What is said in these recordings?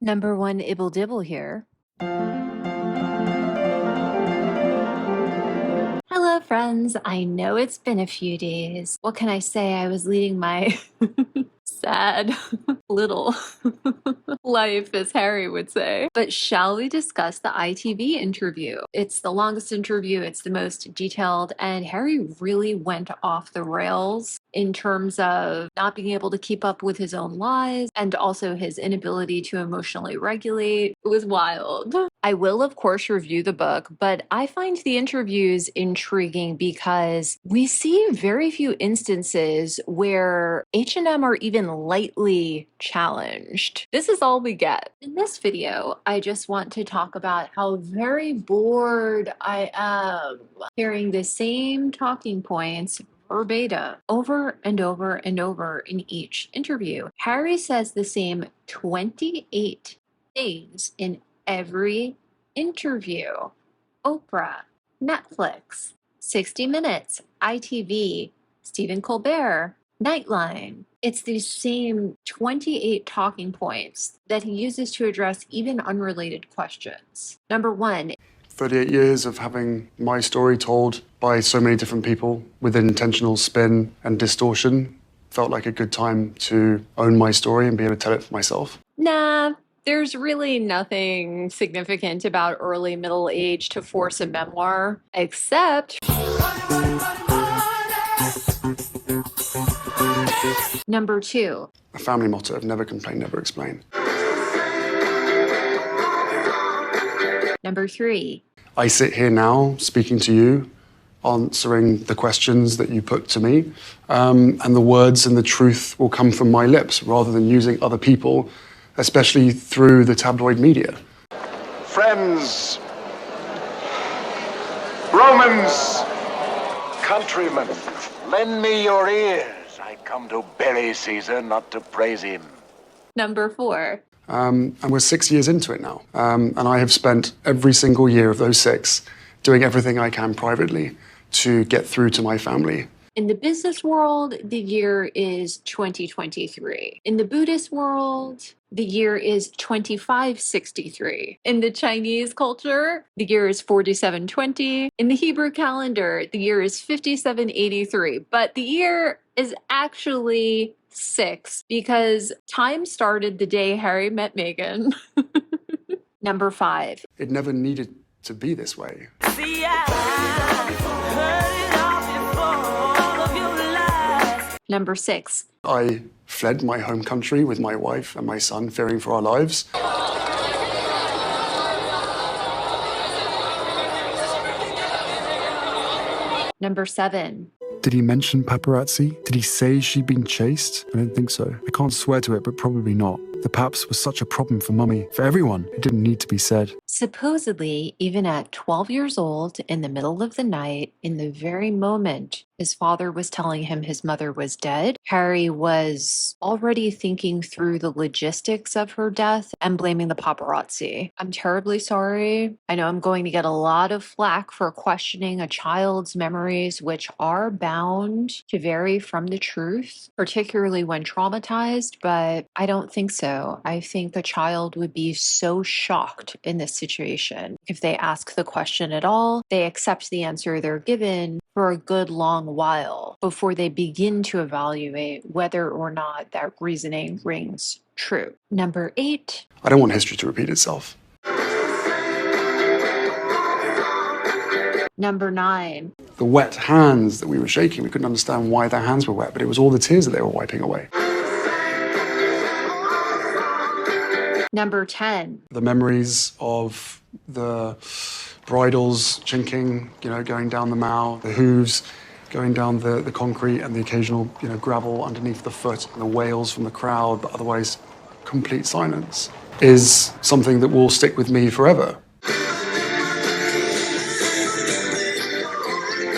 Number one, Ibble Dibble here. Hello, friends. I know it's been a few days. What can I say? I was leading my sad little life, as Harry would say. But shall we discuss the ITV interview? It's the longest interview, it's the most detailed, and Harry really went off the rails in terms of not being able to keep up with his own lies and also his inability to emotionally regulate. It was wild. I will, of course, review the book, but I find the interviews intriguing because we see very few instances where H&M are even lightly challenged. This is all we get. In this video, I just want to talk about how very bored I am hearing the same talking points verbatim over and over and over in each interview. Harry says the same 28 things in every interview. Oprah, Netflix, 60 Minutes, ITV, Stephen Colbert, Nightline. It's these same 28 talking points that he uses to address even unrelated questions. Number one, 38 years of having my story told by so many different people with intentional spin and distortion felt like a good time to own my story and be able to tell it for myself. nah, there's really nothing significant about early middle age to force a memoir, except number two. A family motto of never complain, never explain. Number three. I sit here now speaking to you, answering the questions that you put to me, and the words and the truth will come from my lips rather than using other people, especially through the tabloid media. Friends, Romans, countrymen, lend me your ears. I come to bury Caesar, not to praise him. Number four. And we're 6 years into it now. And I have spent every single year of those 6 doing everything I can privately to get through to my family. In the business world, the year is 2023. In the Buddhist world, the year is 2563. In the Chinese culture, the year is 4720. In the Hebrew calendar, the year is 5783. But the year is actually 6 because time started the day Harry met Meghan. Number 5. It never needed to be this way. See, I heard it all before, all of your lies. Number 6. I fled my home country with my wife and my son, fearing for our lives. Number 7. Did he mention paparazzi? Did he say she'd been chased? I don't think so. I can't swear to it, but probably not. The paps was such a problem for Mummy, for everyone. It didn't need to be said. Supposedly, even at 12 years old, in the middle of the night, in the very moment his father was telling him his mother was dead, Harry was already thinking through the logistics of her death and blaming the paparazzi. I'm terribly sorry. I know I'm going to get a lot of flack for questioning a child's memories, which are bound to vary from the truth, particularly when traumatized, but I don't think so. I think a child would be so shocked in this situation. If they ask the question at all, they accept the answer they're given for a good long while before they begin to evaluate whether or not that reasoning rings true. Number 8. I don't want history to repeat itself. Number 9. The wet hands that we were shaking, we couldn't understand why their hands were wet, but it was all the tears that they were wiping away. Number 10. The memories of the bridles chinking, going down the Mall, the hooves going down the concrete, and the occasional, gravel underneath the foot, and the wails from the crowd, but otherwise complete silence, is something that will stick with me forever.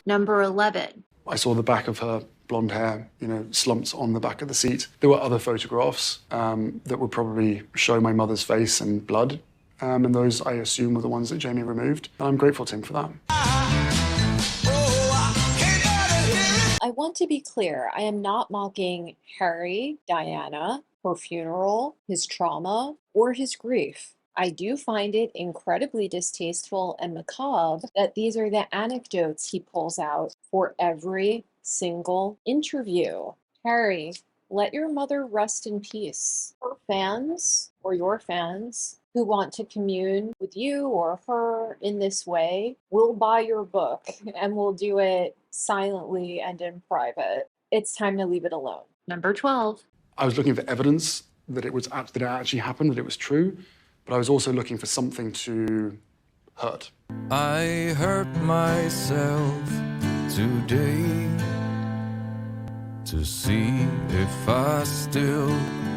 Number 11. I saw the back of her blonde hair, slumped on the back of the seat. There were other photographs that would probably show my mother's face and blood, and those, I assume, were the ones that Jamie removed. And I'm grateful to him for that. I want to be clear, I am not mocking Harry, Diana, her funeral, his trauma, or his grief. I do find it incredibly distasteful and macabre that these are the anecdotes he pulls out for every single interview. Harry, let your mother rest in peace. Her fans, or your fans, who want to commune with you or her in this way will buy your book and will do it silently and in private. It's time to leave it alone. Number 12. I was looking for evidence that it actually happened, that it was true, but I was also looking for something to hurt. I hurt myself today to see if I still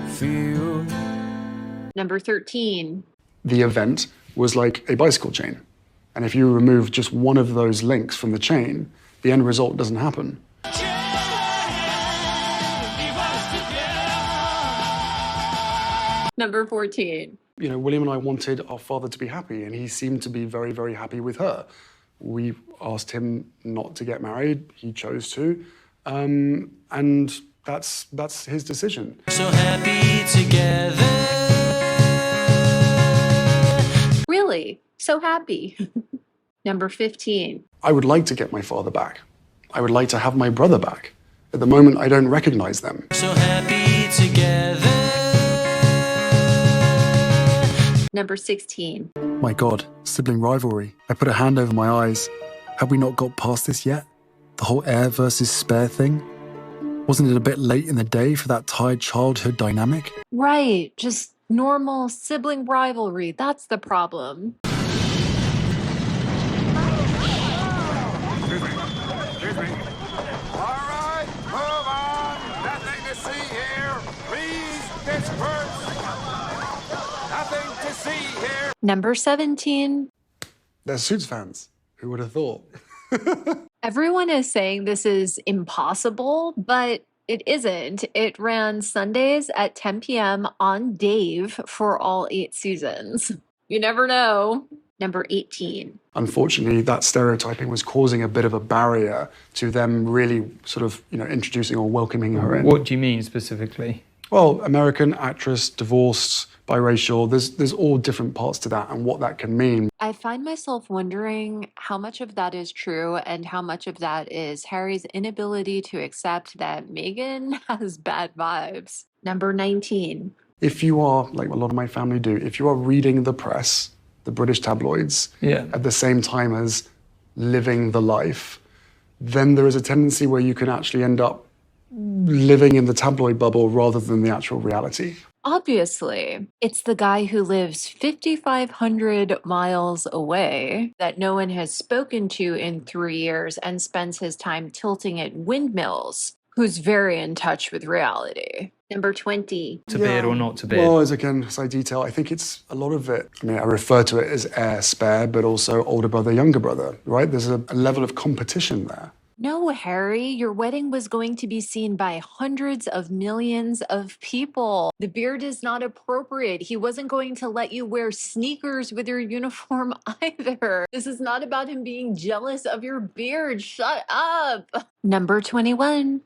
feel. Number 13. The event was like a bicycle chain. And if you remove just one of those links from the chain, the end result doesn't happen. Number 14. You know, William and I wanted our father to be happy, and he seemed to be very, very happy with her. We asked him not to get married. He chose to. And that's his decision. So happy together. Really? So happy. Number 15. I would like to get my father back. I would like to have my brother back. At the moment, I don't recognize them. So happy together. Number 16. My God, sibling rivalry. I put a hand over my eyes. Have we not got past this yet? The whole heir versus spare thing? Wasn't it a bit late in the day for that tired childhood dynamic? Right, just normal sibling rivalry. That's the problem. Excuse me. All right, move on. Nothing to see here. Please disperse. Nothing to see here. Number 17. They're Suits fans. Who would have thought? Everyone is saying this is impossible, but it isn't. It ran Sundays at 10 p.m. on Dave for all 8 seasons. You never know. Number 18. Unfortunately, that stereotyping was causing a bit of a barrier to them really sort of, introducing or welcoming her in. What do you mean specifically? Well, American actress, divorced, biracial, there's all different parts to that and what that can mean. I find myself wondering how much of that is true and how much of that is Harry's inability to accept that Meghan has bad vibes. Number 19. If you are, like a lot of my family do, if you are reading the press, the British tabloids, at the same time as living the life, then there is a tendency where you can actually end up living in the tabloid bubble rather than the actual reality. Obviously, it's the guy who lives 5,500 miles away that no one has spoken to in 3 years and spends his time tilting at windmills, who's very in touch with reality. Number 20. To bid or not to bid? Well, as I detail, I think it's a lot of it. I mean, I refer to it as heir spare, but also older brother, younger brother, right? There's a level of competition there. No, Harry, your wedding was going to be seen by hundreds of millions of people. The beard is not appropriate. He wasn't going to let you wear sneakers with your uniform either. This is not about him being jealous of your beard. Shut up. Number 21.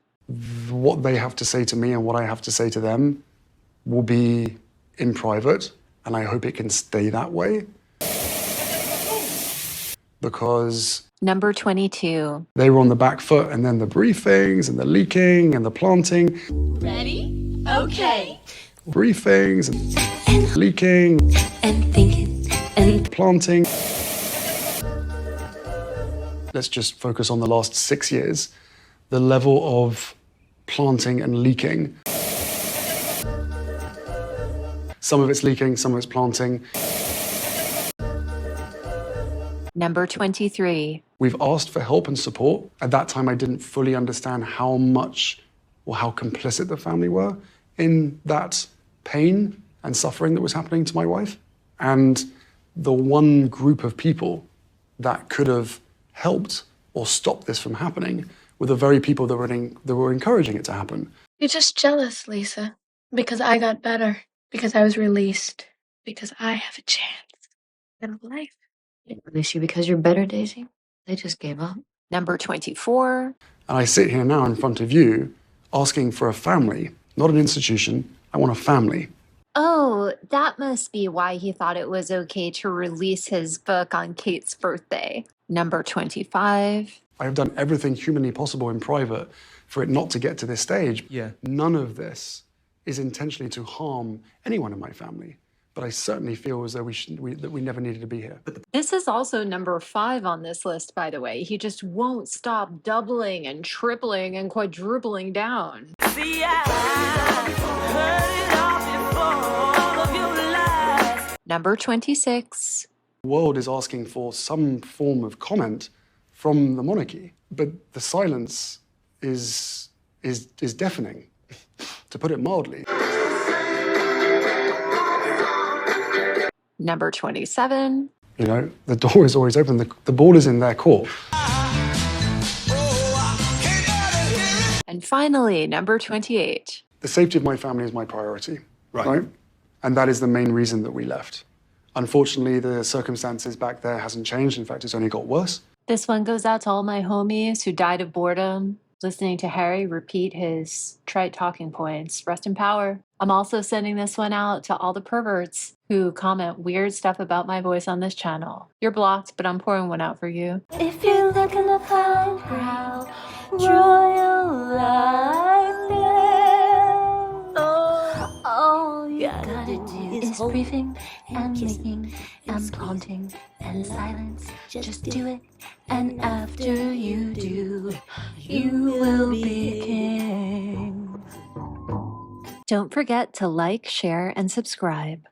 What they have to say to me and what I have to say to them will be in private, and I hope it can stay that way. Because Number 22. they were on the back foot, and then the briefings and the leaking and the planting. Ready? Okay. Briefings and leaking And thinking. And planting. Let's just focus on the last 6 years. The level of planting and leaking. Some of it's leaking, some of it's planting. Number 23. We've asked for help and support. At that time, I didn't fully understand how much or how complicit the family were in that pain and suffering that was happening to my wife. And the one group of people that could have helped or stopped this from happening were the very people that were encouraging it to happen. You're just jealous, Lisa. Because I got better. Because I was released. Because I have a chance at life. they release you because you're better, Daisy. They just gave up. Number 24. And I sit here now in front of you asking for a family, not an institution, I want a family. Oh, that must be why he thought it was okay to release his book on Kate's birthday. Number 25. I have done everything humanly possible in private for it not to get to this stage. Yeah. None of this is intentionally to harm anyone in my family. But I certainly feel as though that we never needed to be here. This is also number 5 on this list, by the way. He just won't stop doubling and tripling and quadrupling down. See, I heard it all before, all of your lies. Number 26. The world is asking for some form of comment from the monarchy, but the silence is deafening, to put it mildly. Number 27. You know, the door is always open. The ball is in their court. And finally, number 28. The safety of my family is my priority, right? And that is the main reason that we left. Unfortunately, the circumstances back there hasn't changed. In fact, it's only got worse. This one goes out to all my homies who died of boredom, listening to Harry repeat his trite talking points. Rest in power. I'm also sending this one out to all the perverts who comment weird stuff about my voice on this channel. You're blocked, but I'm pouring one out for you. If you're looking to find proud, royal life, all you gotta do is breathing and making and prompting and silence. Just do it, and after you do, you will be king. Don't forget to like, share, and subscribe.